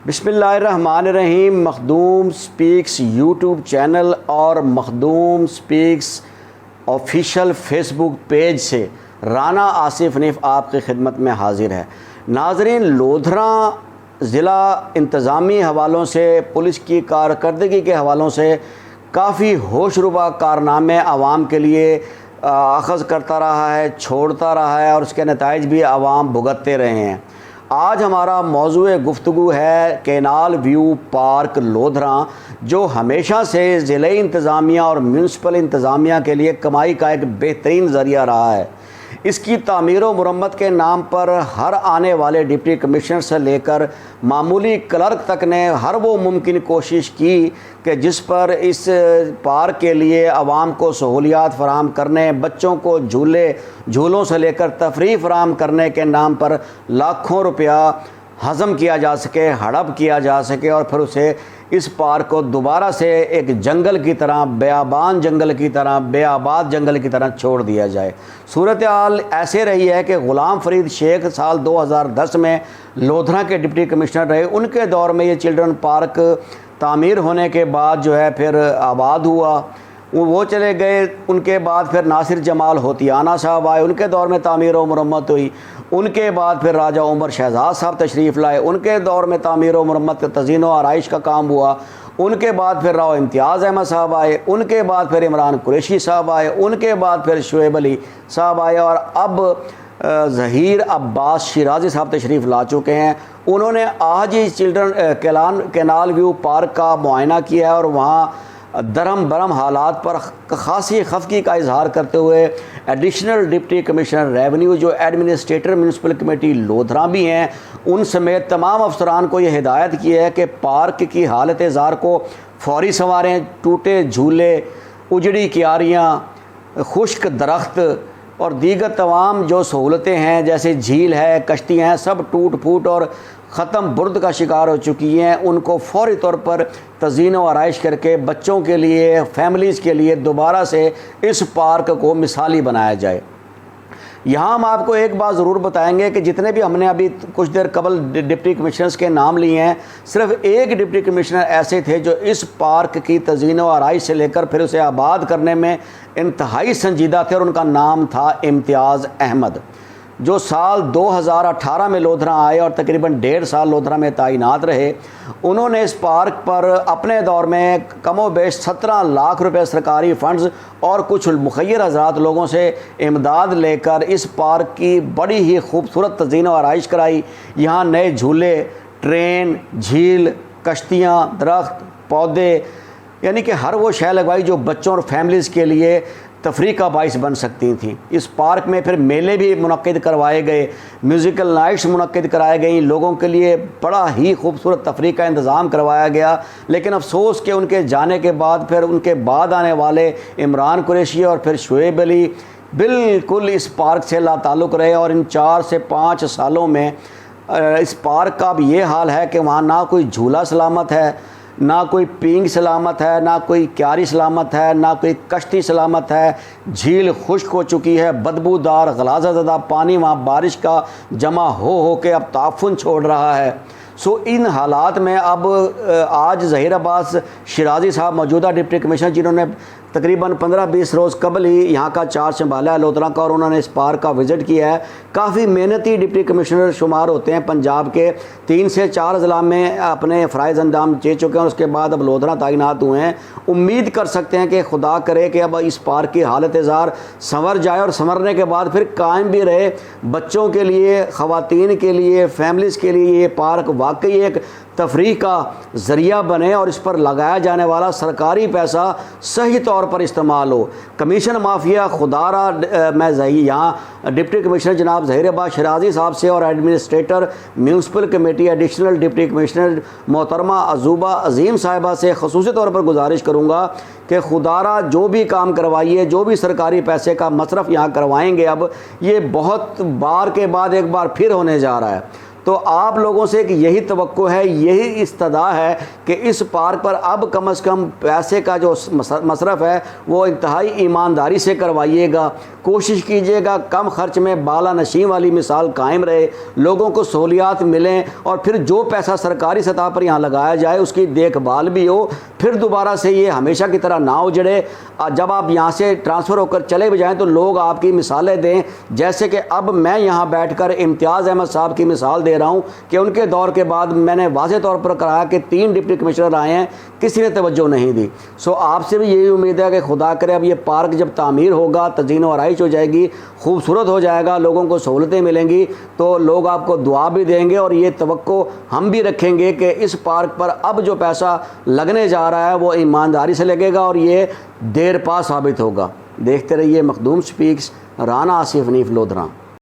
بسم اللہ الرحمن الرحیم۔ مخدوم سپیکس یوٹیوب چینل اور مخدوم سپیکس آفیشیل فیس بک پیج سے رانا آصف حنیف آپ کی خدمت میں حاضر ہے۔ ناظرین، لودھراں ضلع انتظامی حوالوں سے، پولیس کی کارکردگی کے حوالوں سے کافی ہوش ربا کارنامے عوام کے لیے اخذ کرتا رہا ہے، چھوڑتا رہا ہے، اور اس کے نتائج بھی عوام بھگتتے رہے ہیں۔ آج ہمارا موضوع گفتگو ہے کینال ویو پارک لودھراں، جو ہمیشہ سے ضلعی انتظامیہ اور میونسپل انتظامیہ کے لیے کمائی کا ایک بہترین ذریعہ رہا ہے۔ اس کی تعمیر و مرمت کے نام پر ہر آنے والے ڈپٹی کمشنر سے لے کر معمولی کلرک تک نے ہر وہ ممکن کوشش کی کہ جس پر اس پارک کے لیے عوام کو سہولیات فراہم کرنے، بچوں کو جھولوں سے لے کر تفریح فراہم کرنے کے نام پر لاکھوں روپیہ ہضم کیا جا سکے، ہڑپ کیا جا سکے، اور پھر اسے اس پارک کو دوبارہ سے ایک جنگل کی طرح، بیابان جنگل کی طرح، بے آباد جنگل کی طرح چھوڑ دیا جائے۔ صورتحال ایسے رہی ہے کہ غلام فرید شیخ سال 2010 میں لودھراں کے ڈپٹی کمشنر رہے۔ ان کے دور میں یہ چلڈرن پارک تعمیر ہونے کے بعد جو ہے پھر آباد ہوا، وہ چلے گئے۔ ان کے بعد پھر ناصر جمال ہوتیانہ صاحب آئے، ان کے دور میں تعمیر و مرمت ہوئی۔ ان کے بعد پھر راجہ عمر شہزاد صاحب تشریف لائے، ان کے دور میں تعمیر و مرمت، تزئین و آرائش کا کام ہوا۔ ان کے بعد پھر راؤ امتیاز احمد صاحب آئے، ان کے بعد پھر عمران قریشی صاحب آئے، ان کے بعد پھر شعیب علی صاحب آئے، اور اب ظہیر عباس شیرازی صاحب تشریف لا چکے ہیں۔ انہوں نے آج ہی کینال ویو پارک کا معائنہ کیا ہے، اور وہاں درہم برہم حالات پر خاصی خفگی کا اظہار کرتے ہوئے ایڈیشنل ڈپٹی کمشنر ریونیو، جو ایڈمنسٹریٹر میونسپل کمیٹی لودھراں بھی ہیں، ان سمیت تمام افسران کو یہ ہدایت کی ہے کہ پارک کی حالت زار کو فوری سنواریں۔ ٹوٹے جھولے، اجڑی کیاریاں، خشک درخت اور دیگر تمام جو سہولتیں ہیں جیسے جھیل ہے، کشتی ہیں، سب ٹوٹ پھوٹ اور ختم برد کا شکار ہو چکی ہیں۔ ان کو فوری طور پر تزئین و آرائش کر کے بچوں کے لیے، فیملیز کے لیے دوبارہ سے اس پارک کو مثالی بنایا جائے۔ یہاں ہم آپ کو ایک بات ضرور بتائیں گے کہ جتنے بھی ہم نے ابھی کچھ دیر قبل ڈپٹی کمشنرز کے نام لیے ہیں، صرف ایک ڈپٹی کمشنر ایسے تھے جو اس پارک کی تزئین و آرائش سے لے کر پھر اسے آباد کرنے میں انتہائی سنجیدہ تھے، اور ان کا نام تھا امتیاز احمد، جو سال 2018 میں لودھراں آئے اور تقریباً 1.5 سال لودھراں میں تعینات رہے۔ انہوں نے اس پارک پر اپنے دور میں کم و بیش 17 لاکھ روپے سرکاری فنڈز اور کچھ مخیر حضرات لوگوں سے امداد لے کر اس پارک کی بڑی ہی خوبصورت تزئین و آرائش کرائی۔ یہاں نئے جھولے، ٹرین، جھیل، کشتیاں، درخت، پودے، یعنی کہ ہر وہ شے لگوائی جو بچوں اور فیملیز کے لیے تفریح کا باعث بن سکتی تھیں۔ اس پارک میں پھر میلے بھی منعقد کروائے گئے، میوزیکل نائٹس منعقد کرائے گئیں، لوگوں کے لیے بڑا ہی خوبصورت تفریح کا انتظام کروایا گیا۔ لیکن افسوس کہ ان کے جانے کے بعد پھر ان کے بعد آنے والے عمران قریشی اور پھر شعیب علی بالکل اس پارک سے لا تعلق رہے، اور ان 4 سے 5 سالوں میں اس پارک کا اب یہ حال ہے کہ وہاں نہ کوئی جھولا سلامت ہے، نہ کوئی پینگ سلامت ہے، نہ کوئی کیاری سلامت ہے، نہ کوئی کشتی سلامت ہے۔ جھیل خشک ہو چکی ہے، بدبودار غلاظت زدہ پانی وہاں بارش کا جمع ہو کے اب تعفن چھوڑ رہا ہے۔ ان حالات میں اب آج ظہیر عباس شیرازی صاحب موجودہ ڈپٹی کمشنر، جنہوں نے تقریباً 15-20 روز قبل ہی یہاں کا چارج سنبھالا ہے لودھراں کا، اور انہوں نے اس پارک کا وزٹ کیا ہے۔ کافی محنتی ڈپٹی کمشنر شمار ہوتے ہیں پنجاب کے، 3 سے 4 اضلاع میں اپنے فرائض انجام دے چکے ہیں، اور اس کے بعد اب لودھراں تعینات ہوئے ہیں۔ امید کر سکتے ہیں کہ خدا کرے کہ اب اس پارک کی حالت زار سنور جائے، اور سنورنے کے بعد پھر قائم بھی رہے۔ بچوں کے لیے، خواتین کے لیے، فیملیز کے لیے یہ پارک واقعی ایک تفریح کا ذریعہ بنے، اور اس پر لگایا جانے والا سرکاری پیسہ صحیح طور پر استعمال ہو۔ کمیشن مافیا خدا را میں یہاں ڈپٹی کمشنر جناب ظہیر عباس شیرازی صاحب سے اور administrator municipal committee additional deputy commissioner محترمہ عزوبہ عظیم صاحبہ سے خصوصی طور پر گزارش کروں گا کہ خدا را جو بھی کام کروائیے، جو بھی سرکاری پیسے کا مصرف یہاں کروائیں گے، اب یہ بہت بار کے بعد ایک بار پھر ہونے جا رہا ہے۔ تو آپ لوگوں سے ایک یہی توقع ہے، یہی استدعا ہے کہ اس پارک پر اب کم از کم پیسے کا جو مصرف ہے وہ انتہائی ایمانداری سے کروائیے گا، کوشش کیجیے گا کم خرچ میں بالا نشین والی مثال قائم رہے، لوگوں کو سہولیات ملیں، اور پھر جو پیسہ سرکاری سطح پر یہاں لگایا جائے اس کی دیکھ بھال بھی ہو، پھر دوبارہ سے یہ ہمیشہ کی طرح نہ اجڑے۔ جب آپ یہاں سے ٹرانسفر ہو کر چلے بھی جائیں تو لوگ آپ کی مثالیں دیں، جیسے کہ اب میں یہاں بیٹھ کر امتیاز احمد صاحب کی مثال دے رہا ہوں کہ ان کے دور کے بعد میں نے واضح طور پر کہا کہ 3 ڈپٹی کمشنر آئے ہیں، کسی نے توجہ نہیں دی۔ سو آپ سے بھی یہی امید ہے کہ خدا کرے اب یہ پارک جب تعمیر ہوگا، تزئین و آرائش ہو جائے گی، خوبصورت ہو جائے گا، لوگوں کو سہولتیں ملیں گی، تو لوگ آپ کو دعا بھی دیں گے، اور یہ توقع ہم بھی رکھیں گے کہ اس پارک پر اب جو پیسہ لگنے جا رہا ہے وہ ایمانداری سے لگے گا اور یہ دیر پا ثابت ہوگا۔ دیکھتے رہیے مخدوم سپیکس، رانا آصف حنیف لودھراں۔